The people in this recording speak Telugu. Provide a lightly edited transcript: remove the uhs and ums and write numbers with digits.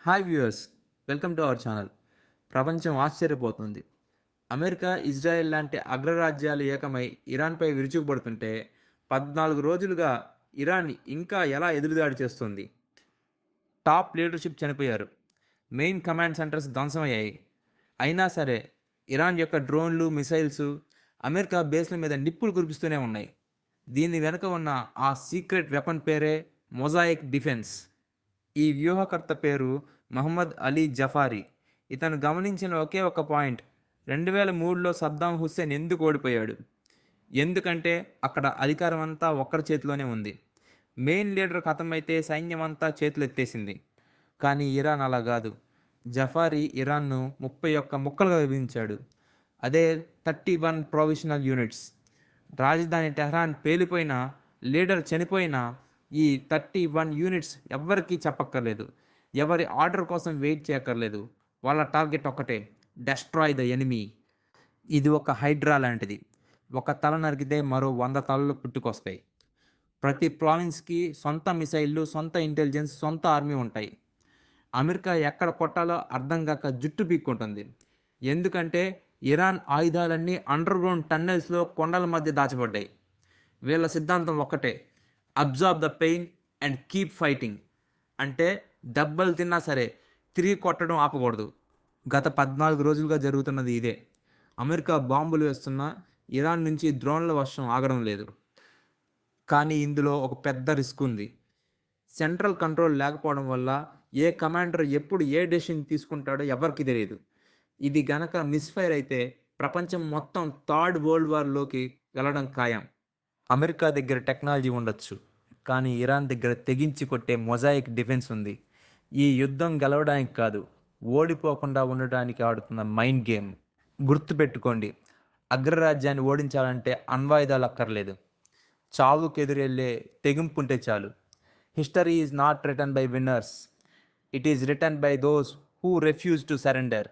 Hi viewers, welcome to our channel. ప్రపంచం ఆశ్చర్యపోతుంది. అమెరికా, ఇజ్రాయెల్ లాంటి అగ్రరాజ్యాలు ఏకమై ఇరాన్పై విరుచుకుపడుతుంటే 14 రోజులుగా ఇరాన్ ఇంకా ఎలా ఎదురుదాడి చేస్తుంది? టాప్ లీడర్షిప్ చనిపోయారు. మెయిన్ కమాండ్ సెంటర్స్ ధ్వంసమయ్యాయి. అయినా సరే ఇరాన్ యొక్క డ్రోన్లు, మిసైల్స్ అమెరికా బేస్ల మీద నిప్పులు కురిపిస్తూనే ఉన్నాయి. దీని వెనుక ఉన్న ఆ సీక్రెట్ వెపన్ పేరే మొజాయిక్ డిఫెన్స్. ఈ వ్యూహకర్త పేరు మహమ్మద్ అలీ జఫారీ. ఇతను గమనించిన ఒకే ఒక పాయింట్: 2003లో సద్దాం హుస్సేన్ ఎందుకు ఓడిపోయాడు? ఎందుకంటే అక్కడ అధికారం అంతా ఒక్కరి చేతిలోనే ఉంది. మెయిన్ లీడర్ ఖతమైతే సైన్యం అంతా చేతులు ఎత్తేసింది. కానీ ఇరాన్ అలా కాదు. జఫారీ ఇరాన్ను 31 ముక్కలుగా విభజించాడు. అదే 31 ప్రొవిషనల్ యూనిట్స్. రాజధాని టెహ్రాన్ పేలిపోయినా, లీడర్ చనిపోయినా ఈ 31 యూనిట్స్ ఎవ్వరికీ చెప్పక్కర్లేదు. ఎవరి ఆర్డర్ కోసం వెయిట్ చేయక్కర్లేదు. వాళ్ళ టార్గెట్ ఒక్కటే: డెస్ట్రాయ్ ద ఎనిమీ. ఇది ఒక హైడ్రా లాంటిది. ఒక తల నరికితే మరో 100 తలలు పుట్టుకొస్తాయి. ప్రతి ప్రావిన్స్కి సొంత మిసైళ్ళు, సొంత ఇంటెలిజెన్స్, సొంత ఆర్మీ ఉంటాయి. అమెరికా ఎక్కడ కొట్టాలో అర్థం కాక జుట్టు పీక్కుంటుంది. ఎందుకంటే ఇరాన్ ఆయుధాలన్నీ అండర్ గ్రౌండ్ టన్నెల్స్లో, కొండల మధ్య దాచబడ్డాయి. వీళ్ళ సిద్ధాంతం ఒక్కటే: absorb the pain and keep fighting. అంటే దెబ్బలు తిన్నా సరే తిరిగి కొట్టడం ఆపకూడదు. గత 14 రోజులుగా జరుగుతున్నది ఇదే. అమెరికా బాంబులు వేస్తున్నా ఇరాన్ నుంచి డ్రోన్ల వర్షం ఆగడం లేదు. కానీ ఇందులో ఒక పెద్ద రిస్క్ ఉంది. సెంట్రల్ కంట్రోల్ లేకపోవడం వల్ల ఏ కమాండర్ ఎప్పుడు ఏ డెసిషన్ తీసుకుంటాడో ఎవరికి తెలియదు. ఇది గనక మిస్ఫైర్ అయితే ప్రపంచం మొత్తం థర్డ్ వరల్డ్ వార్లోకి వెళ్ళడం ఖాయం. అమెరికా దగ్గర టెక్నాలజీ ఉండొచ్చు, కానీ ఇరాన్ దగ్గర తెగించి కొట్టే మొజాయిక్ డిఫెన్స్ ఉంది. ఈ యుద్ధం గెలవడానికి కాదు, ఓడిపోకుండా ఉండడానికి ఆడుతున్న మైండ్ గేమ్. గుర్తుపెట్టుకోండి, అగ్రరాజ్యాన్ని ఓడించాలంటే అణ్వాయుధాలు అక్కర్లేదు. చావుకెదురెళ్ళే తెగింపు ఉంటే చాలు. History is not written by winners, it is written by those who refuse to surrender.